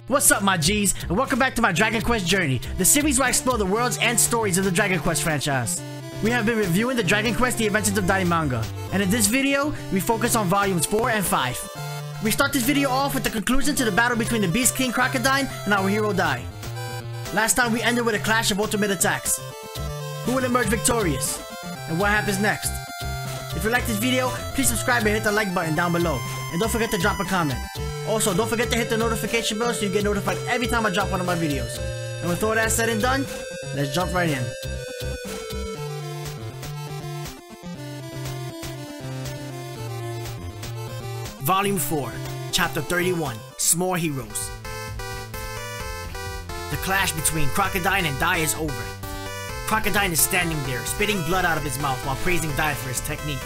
What's up, my G's, and welcome back to my Dragon Quest journey, the series where I explore the worlds and stories of the Dragon Quest franchise. We have been reviewing the Dragon Quest The Adventures of Dai Manga, and in this video, we focus on volumes 4 and 5. We start this video off with the conclusion to the battle between the Beast King Crocodine and our hero Dai. Last time we ended with a clash of ultimate attacks. Who will emerge victorious? And what happens next? If you like this video, please subscribe and hit the like button down below, and don't forget to drop a comment. Also, don't forget to hit the notification bell so you get notified every time I drop one of my videos. And with all that said and done, let's jump right in. Volume 4, Chapter 31, Small Heroes. The clash between Crocodine and Dai is over. Crocodine is standing there, spitting blood out of his mouth while praising Dai for his technique.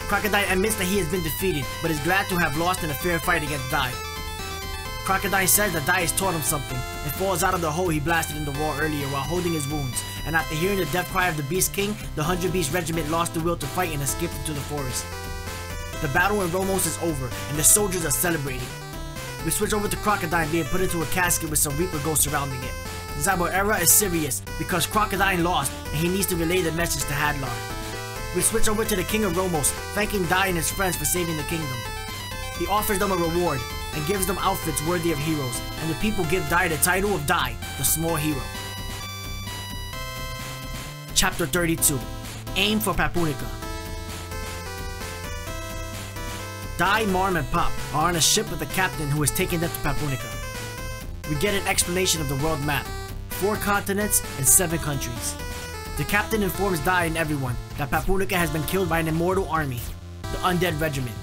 Crocodine admits that he has been defeated, but is glad to have lost in a fair fight against Dai. Crocodine says that Dai has taught him something, and falls out of the hole he blasted in the wall earlier while holding his wounds, and after hearing the death cry of the Beast King, the 100 Beast Regiment lost the will to fight and escaped into the forest. The battle in Romos is over, and the soldiers are celebrating. We switch over to Crocodine being put into a casket with some Reaper ghosts surrounding it. Zabuera is serious because Crocodine lost, and he needs to relay the message to Hadlar. We switch over to the King of Romos, thanking Dai and his friends for saving the kingdom. He offers them a reward, and gives them outfits worthy of heroes, and the people give Dai the title of Dai, the Small Hero. Chapter 32, Aim for PAPUNIKA. Dai, Marm, and Pop are on a ship with the captain who has taken them to PAPUNIKA. We get an explanation of the world map, 4 continents and 7 countries. The captain informs Dai and everyone that PAPUNIKA has been killed by an immortal army, the Undead Regiment.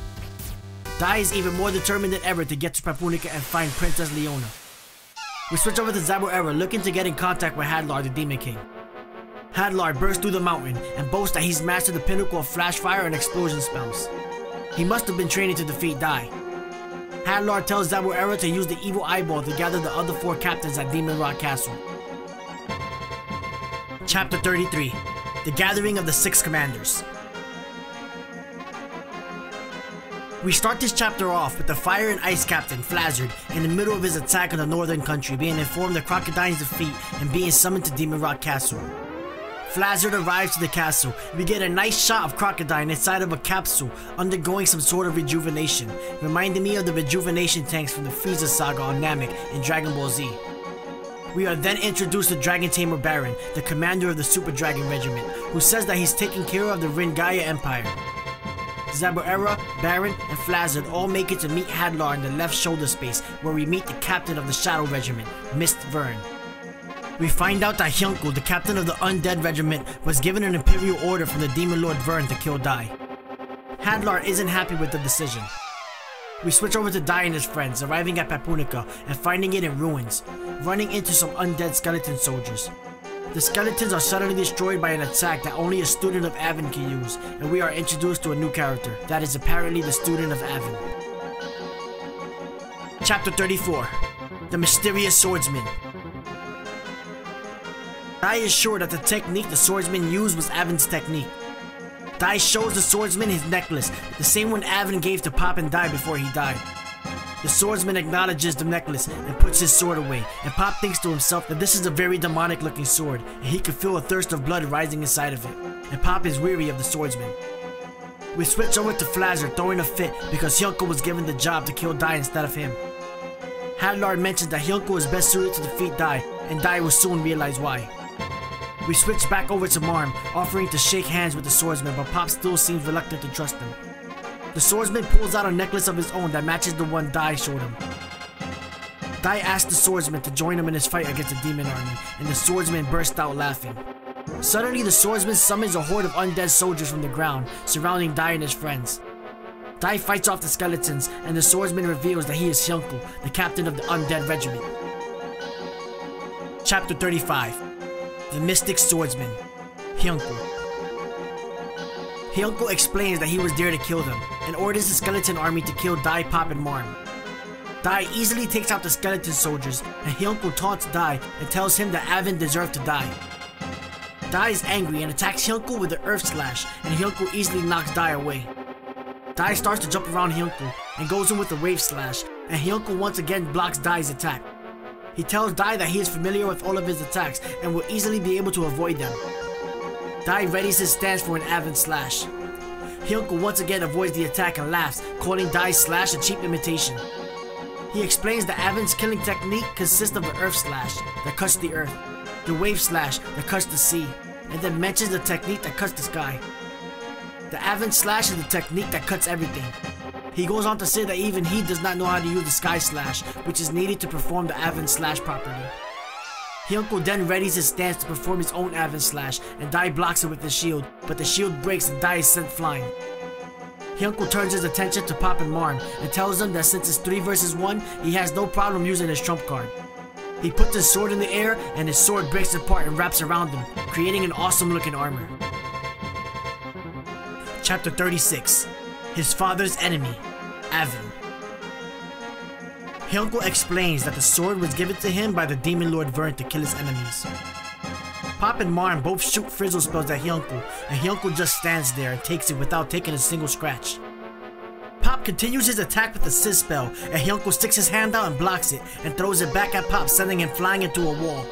Dai is even more determined than ever to get to PAPUNIKA and find Princess Leona. We switch over to Zabuera looking to get in contact with Hadlar, the Demon King. Hadlar bursts through the mountain and boasts that he's mastered the pinnacle of flash fire and explosion spells. He must have been training to defeat Dai. Hadlar tells Zabuera to use the evil eyeball to gather the other 4 captains at Demon Rock Castle. Chapter 33, The Gathering of the 6 Commanders. We start this chapter off with the Fire and Ice Captain, Flazzard, in the middle of his attack on the northern country, being informed of Crocodine's defeat and being summoned to Demon Rock Castle. Flazzard arrives to the castle. We get a nice shot of Crocodine inside of a capsule, undergoing some sort of rejuvenation, reminding me of the rejuvenation tanks from the Frieza saga on Namek in Dragon Ball Z. We are then introduced to Dragon Tamer Baron, the commander of the Super Dragon Regiment, who says that he's taking care of the Ringaya Empire. Zabuera, Baron, and Flazzard all make it to meet Hadlar in the left shoulder space, where we meet the captain of the Shadow Regiment, Mist Vern. We find out that Hyunkel, the captain of the Undead Regiment, was given an imperial order from the Demon Lord Vern to kill Dai. Hadlar isn't happy with the decision. We switch over to Dai and his friends, arriving at PAPUNIKA and finding it in ruins, running into some undead skeleton soldiers. The skeletons are suddenly destroyed by an attack that only a student of AVAN can use, and we are introduced to a new character that is apparently the student of AVAN. Chapter 34, The Mysterious Swordsman. Dai is sure that the technique the swordsman used was AVAN's technique. Dai shows the swordsman his necklace, the same one AVAN gave to Pop and Dai before he died. The swordsman acknowledges the necklace and puts his sword away, and Pop thinks to himself that this is a very demonic looking sword, and he can feel a thirst of blood rising inside of it, and Pop is weary of the swordsman. We switch over to Flazzard throwing a fit because Hyunkel was given the job to kill Dai instead of him. Hadlar mentions that Hyunkel is best suited to defeat Dai, and Dai will soon realize why. We switch back over to Marm, offering to shake hands with the swordsman, but Pop still seems reluctant to trust him. The swordsman pulls out a necklace of his own that matches the one Dai showed him. Dai asks the swordsman to join him in his fight against the demon army, and the swordsman bursts out laughing. Suddenly, the swordsman summons a horde of undead soldiers from the ground, surrounding Dai and his friends. Dai fights off the skeletons, and the swordsman reveals that he is Hyunkel, the captain of the Undead Regiment. Chapter 35, The Mystic Swordsman, Hyunkel. Hyunkel explains that he was there to kill them, and orders the skeleton army to kill Dai, Pop, and Marm. Dai easily takes out the skeleton soldiers, and Hyunkel taunts Dai and tells him that AVAN deserved to die. Dai is angry and attacks Hyunkel with the Earth Slash, and Hyunkel easily knocks Dai away. Dai starts to jump around Hyunkel and goes in with the Wave Slash, and Hyunkel once again blocks Dai's attack. He tells Dai that he is familiar with all of his attacks and will easily be able to avoid them. Dai readies his stance for an AVAN slash. Hyunkel once again avoids the attack and laughs, calling Dai's slash a cheap imitation. He explains that AVAN's killing technique consists of the earth slash that cuts the earth, the wave slash that cuts the sea, and then mentions the technique that cuts the sky. The AVAN slash is the technique that cuts everything. He goes on to say that even he does not know how to use the sky slash, which is needed to perform the AVAN slash properly. Hyunkel then readies his stance to perform his own AVAN slash, and Dai blocks it with his shield, but the shield breaks and Dai is sent flying. Hyunkel turns his attention to Pop and Marm and tells them that since it's 3 versus 1, he has no problem using his trump card. He puts his sword in the air and his sword breaks apart and wraps around him, creating an awesome looking armor. Chapter 36. His father's enemy, AVAN. Hyunkel explains that the sword was given to him by the Demon Lord Vern to kill his enemies. Pop and Marm both shoot frizzle spells at Hyunkel, and Hyunkel just stands there and takes it without taking a single scratch. Pop continues his attack with a Sizz spell, and Hyunkel sticks his hand out and blocks it, and throws it back at Pop, sending him flying into a wall.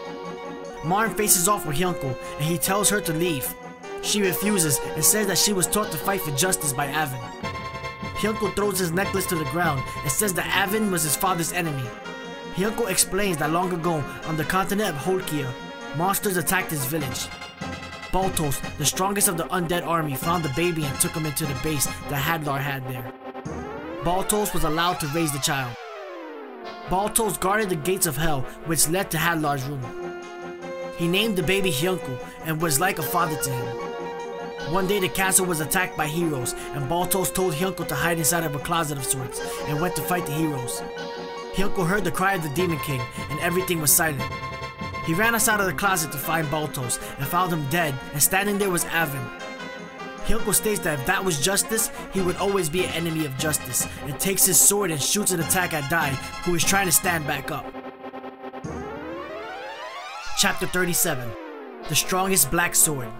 Marm faces off with Hyunkel, and he tells her to leave. She refuses and says that she was taught to fight for justice by AVAN. Hyunkel throws his necklace to the ground and says that AVAN was his father's enemy. Hyunkel explains that long ago, on the continent of Holkia, monsters attacked his village. Baltos, the strongest of the Undead Army, found the baby and took him into the base that Hadlar had there. Baltos was allowed to raise the child. Baltos guarded the gates of hell, which led to Hadlar's room. He named the baby Hyunkel and was like a father to him. One day the castle was attacked by heroes, and Baltos told Hyunkel to hide inside of a closet of sorts, and went to fight the heroes. Hyunkel heard the cry of the Demon King, and everything was silent. He ran outside of the closet to find Baltos, and found him dead, and standing there was AVAN. Hyunkel states that if that was justice, he would always be an enemy of justice, and takes his sword and shoots an attack at Dai, who is trying to stand back up. Chapter 37. The Strongest Black Sword.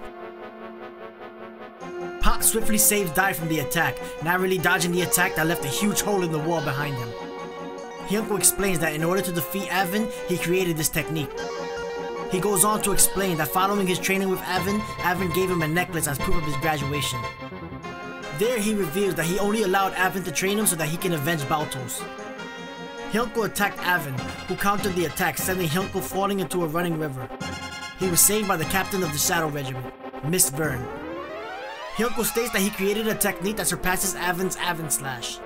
Pop swiftly saves Dai from the attack, narrowly dodging the attack that left a huge hole in the wall behind him. Hyunkel explains that in order to defeat AVAN, he created this technique. He goes on to explain that following his training with AVAN, AVAN gave him a necklace as proof of his graduation. There he reveals that he only allowed AVAN to train him so that he can avenge Baltos. Hyunkel attacked AVAN, who countered the attack, sending Hyunkel falling into a running river. He was saved by the captain of the Shadow Regiment, Miss Vern. Hyunkel states that he created a technique that surpasses AVAN's AVAN slash.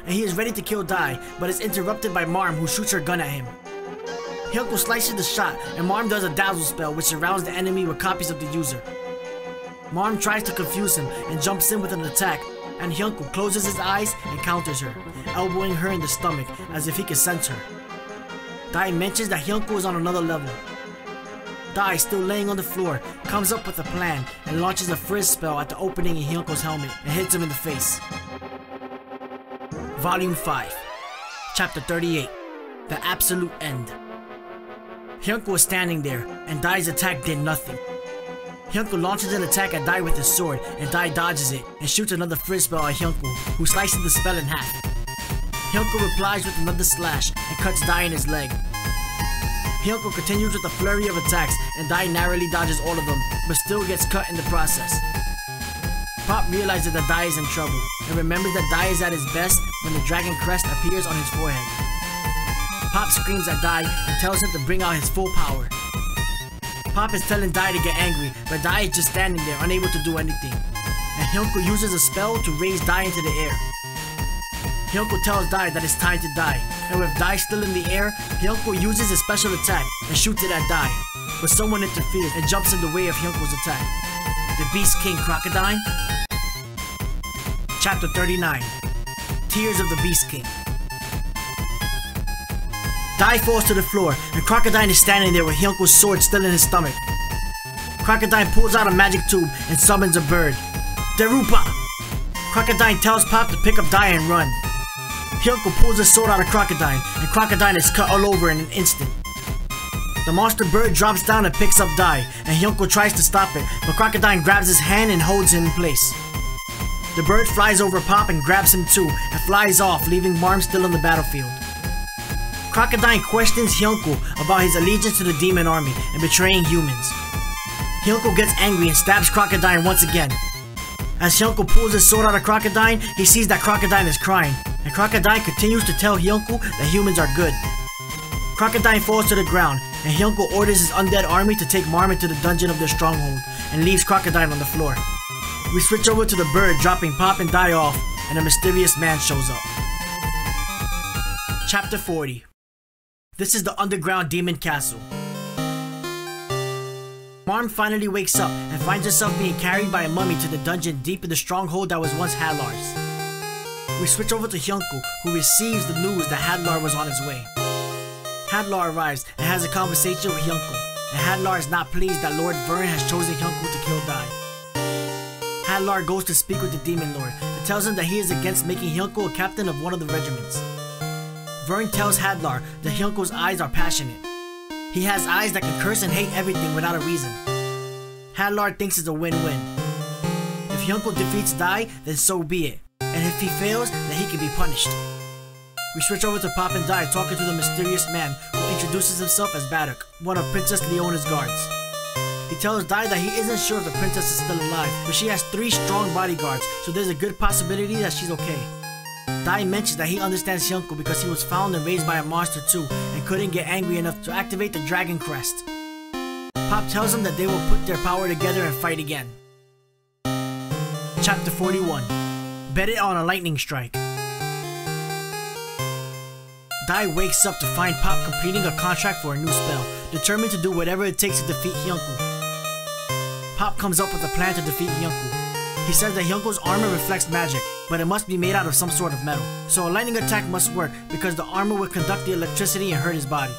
And he is ready to kill Dai, but is interrupted by Marm, who shoots her gun at him. Hyunkel slices the shot, and Marm does a dazzle spell which surrounds the enemy with copies of the user. Marm tries to confuse him and jumps in with an attack, and Hyunkel closes his eyes and counters her, elbowing her in the stomach as if he could sense her. Dai mentions that Hyunkel is on another level. Dai, still laying on the floor, comes up with a plan and launches a frizz spell at the opening in Hyunkel's helmet and hits him in the face. Volume 5. Chapter 38. The Absolute End. Hyunkel was standing there, and Dai's attack did nothing. Hyunkel launches an attack at Dai with his sword, and Dai dodges it and shoots another frizz spell at Hyunkel, who slices the spell in half. Hyunkel replies with another slash and cuts Dai in his leg. Hyunkel continues with a flurry of attacks, and Dai narrowly dodges all of them, but still gets cut in the process. Pop realizes that Dai is in trouble, and remembers that Dai is at his best when the dragon crest appears on his forehead. Pop screams at Dai and tells him to bring out his full power. Pop is telling Dai to get angry, but Dai is just standing there, unable to do anything. And Hyunkel uses a spell to raise Dai into the air. Hyunkel tells Dai that it's time to die, and with Dai still in the air, Hyunkel uses his special attack and shoots it at Dai, but someone interferes and jumps in the way of Hyunkel's attack. The Beast King Crocodine. Chapter 39. Tears of the Beast King. Dai falls to the floor, and Crocodine is standing there with Hyunkel's sword still in his stomach. Crocodine pulls out a magic tube and summons a bird. Derupa! Crocodine tells Pop to pick up Dai and run. Hyunkel pulls his sword out of Crocodine, and Crocodine is cut all over in an instant. The monster bird drops down and picks up Dai, and Hyunkel tries to stop it, but Crocodine grabs his hand and holds him in place. The bird flies over Pop and grabs him too, and flies off, leaving Marm still on the battlefield. Crocodine questions Hyunkel about his allegiance to the demon army and betraying humans. Hyunkel gets angry and stabs Crocodine once again. As Hyunkel pulls his sword out of Crocodine, he sees that Crocodine is crying, and Crocodine continues to tell Hyunkel that humans are good. Crocodine falls to the ground, and Hyunkel orders his undead army to take Marm into the dungeon of their stronghold, and leaves Crocodine on the floor. We switch over to the bird dropping Pop and Dai off, and a mysterious man shows up. Chapter 40. This is the underground demon castle. Marm finally wakes up and finds herself being carried by a mummy to the dungeon deep in the stronghold that was once Hadlar's. We switch over to Hyunkel, who receives the news that Hadlar was on his way. Hadlar arrives and has a conversation with Hyunkel, and Hadlar is not pleased that Lord Vern has chosen Hyunkel to kill Dai. Hadlar goes to speak with the Demon Lord and tells him that he is against making Hyunkel a captain of one of the regiments. Vern tells Hadlar that Hyunkel's eyes are passionate. He has eyes that can curse and hate everything without a reason. Hadlar thinks it's a win-win. If Hyunkel defeats Dai, then so be it, and if he fails, then he can be punished. We switch over to Pop and Dai talking to the mysterious man who introduces himself as Mdqj, one of Princess Leona's guards. He tells Dai that he isn't sure if the princess is still alive, but she has 3 strong bodyguards, so there's a good possibility that she's okay. Dai mentions that he understands Hyunkel because he was found and raised by a monster too, and couldn't get angry enough to activate the dragon crest. Pop tells him that they will put their power together and fight again. Chapter 41. Bet it on a lightning strike. Dai wakes up to find Pop completing a contract for a new spell, determined to do whatever it takes to defeat Hyunkel. Pop comes up with a plan to defeat Hyunkel. He says that Hyunkel's armor reflects magic, but it must be made out of some sort of metal, so a lightning attack must work because the armor will conduct the electricity and hurt his body.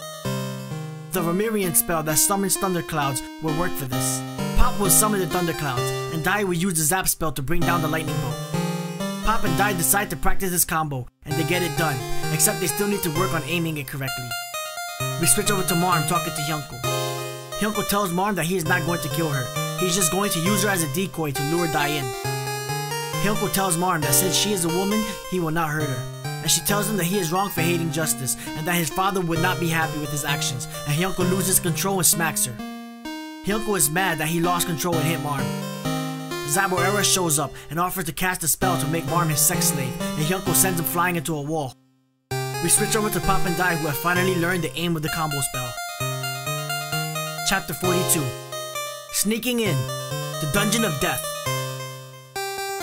The Vermirion spell that summons thunderclouds will work for this. Pop will summon the thunderclouds, and Dai will use the zap spell to bring down the lightning bolt. Pop and Dai decide to practice this combo, and they get it done, except they still need to work on aiming it correctly. We switch over to Marm talking to Hyunkel. Hyunkel tells Marm that he is not going to kill her. He's just going to use her as a decoy to lure Dai in. Hyunkel tells Marm that since she is a woman, he will not hurt her. And she tells him that he is wrong for hating justice, and that his father would not be happy with his actions, and Hyunkel loses control and smacks her. Hyunkel is mad that he lost control and hit Marm. Zaborera shows up and offers to cast a spell to make Marm his sex slave, and Hyunkel sends him flying into a wall. We switch over to Pop and Dai, who have finally learned the aim of the combo spell. Chapter 42. Sneaking in. The Dungeon of Death.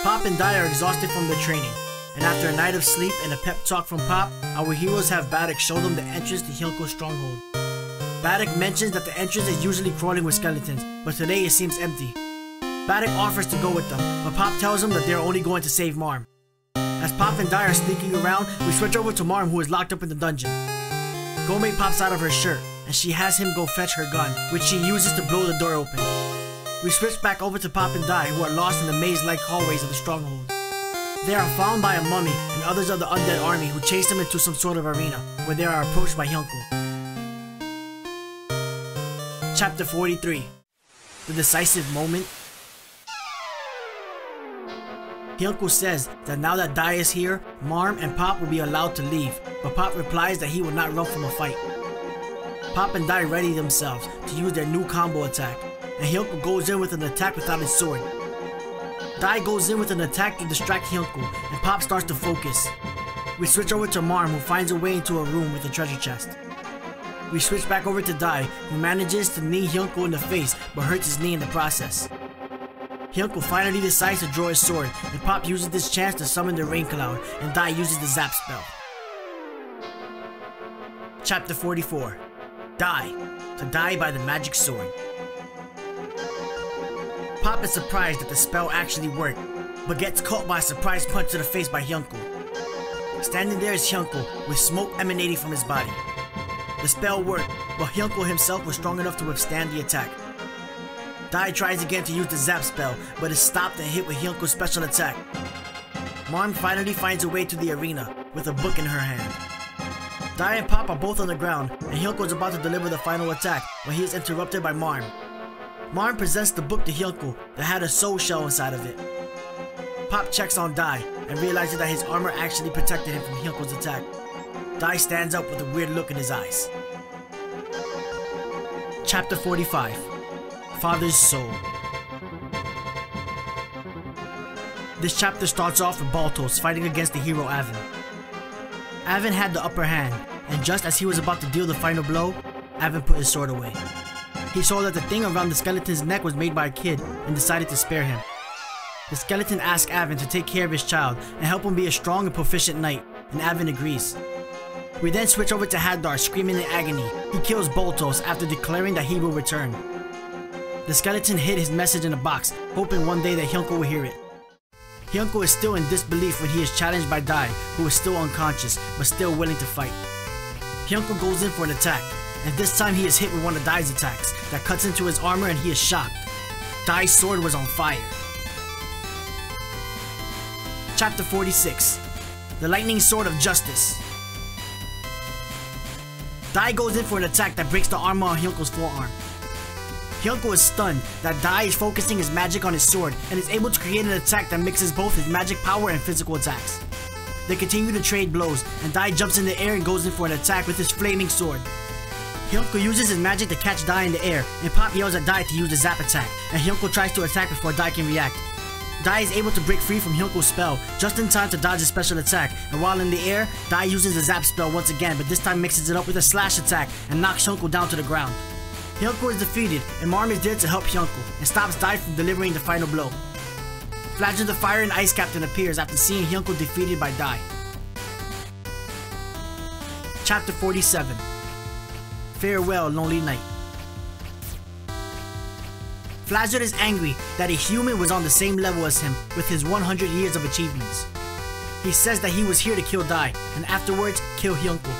Pop and Dai are exhausted from their training, and after a night of sleep and a pep talk from Pop, our heroes have Mdqj show them the entrance to Hyunkel's stronghold. Mdqj mentions that the entrance is usually crawling with skeletons, but today it seems empty. Mdqj offers to go with them, but Pop tells him that they are only going to save Marm. As Pop and Dai are sneaking around, we switch over to Marm, who is locked up in the dungeon. Gomei pops out of her shirt, and she has him go fetch her gun, which she uses to blow the door open. We switch back over to Pop and Dai, who are lost in the maze-like hallways of the stronghold. They are found by a mummy and others of the Undead Army who chase them into some sort of arena, where they are approached by Hyunkel. Chapter 43. The Decisive Moment. Hyunkel says that now that Dai is here, Marm and Pop will be allowed to leave, but Pop replies that he will not run from a fight. Pop and Dai ready themselves to use their new combo attack, and Hyunkel goes in with an attack without his sword. Dai goes in with an attack to distract Hyunkel, and Pop starts to focus. We switch over to Marm, who finds a way into a room with a treasure chest. We switch back over to Dai, who manages to knee Hyunkel in the face, but hurts his knee in the process. Hyunkel finally decides to draw his sword, and Pop uses this chance to summon the rain cloud, and Dai uses the zap spell. Chapter 44. Dai, to die by the magic sword. Pop is surprised that the spell actually worked, but gets caught by a surprise punch to the face by Hyunkel. Standing there is Hyunkel, with smoke emanating from his body. The spell worked, but Hyunkel himself was strong enough to withstand the attack. Dai tries again to use the zap spell, but is stopped and hit with Hyunkel's special attack. Marm finally finds a way to the arena, with a book in her hand. Dai and Pop are both on the ground, and Hyunkel is about to deliver the final attack when he is interrupted by Marm. Marm presents the book to Hyunkel that had a soul shell inside of it. Pop checks on Dai and realizes that his armor actually protected him from Hyunkel's attack. Dai stands up with a weird look in his eyes. Chapter 45. Father's Soul. This chapter starts off with Baltos fighting against the hero AVAN. AVAN had the upper hand, and just as he was about to deal the final blow, AVAN put his sword away. He saw that the thing around the skeleton's neck was made by a kid and decided to spare him. The skeleton asked AVAN to take care of his child and help him be a strong and proficient knight, and AVAN agrees. We then switch over to Hadar screaming in agony. He kills Baltos after declaring that he will return. The skeleton hid his message in a box, hoping one day that Hyunkel will hear it. Hyunkel is still in disbelief when he is challenged by Dai, who is still unconscious but still willing to fight. Hyunkel goes in for an attack, and this time he is hit with one of Dai's attacks that cuts into his armor and he is shocked. Dai's sword was on fire. Chapter 46. The Lightning Sword of Justice. Dai goes in for an attack that breaks the armor on Hyunkel's forearm. Hyunkel is stunned that Dai is focusing his magic on his sword and is able to create an attack that mixes both his magic power and physical attacks. They continue to trade blows, and Dai jumps in the air and goes in for an attack with his flaming sword. Hyunkel uses his magic to catch Dai in the air, and Pop yells at Dai to use the zap attack, and Hyunkel tries to attack before Dai can react. Dai is able to break free from Hyunkel's spell just in time to dodge a special attack, and while in the air, Dai uses the zap spell once again, but this time mixes it up with a slash attack and knocks Hyunkel down to the ground. Hyunkel is defeated, and Marm is there to help Hyunkel and stops Dai from delivering the final blow. Fladger the Fire and Ice Captain appears after seeing Hyunkel defeated by Dai. Chapter 47. Farewell, Lonely Knight. Fladger is angry that a human was on the same level as him with his 100 years of achievements. He says that he was here to kill Dai, and afterwards kill Hyunkel.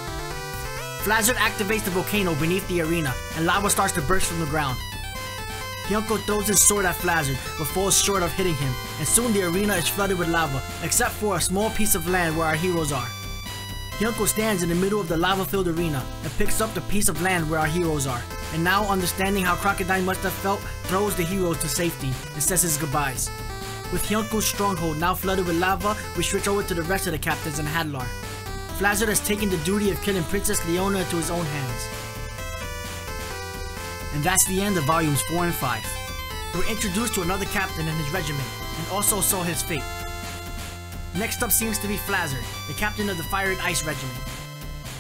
Fladger activates the volcano beneath the arena, and lava starts to burst from the ground. Hyunkel throws his sword at Fladger, but falls short of hitting him, and soon the arena is flooded with lava, except for a small piece of land where our heroes are. Hyunkel stands in the middle of the lava-filled arena, and picks up the piece of land where our heroes are, and now understanding how Crocodine must have felt, throws the heroes to safety, and says his goodbyes. With Hyunkel's stronghold now flooded with lava, we switch over to the rest of the captains and Hadlar. Fladger has taken the duty of killing Princess Leona into his own hands. And that's the end of volumes 4 and 5. We're introduced to another captain and his regiment, and also saw his fate. Next up seems to be Fladger, the captain of the Fire and Ice Regiment.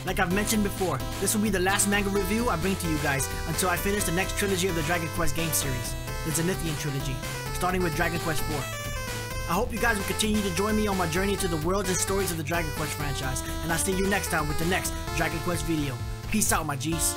Like I've mentioned before, this will be the last manga review I bring to you guys until I finish the next trilogy of the Dragon Quest game series, the Zenithian Trilogy, starting with Dragon Quest IV. I hope you guys will continue to join me on my journey to the worlds and stories of the Dragon Quest franchise, and I'll see you next time with the next Dragon Quest video. Peace out, my G's.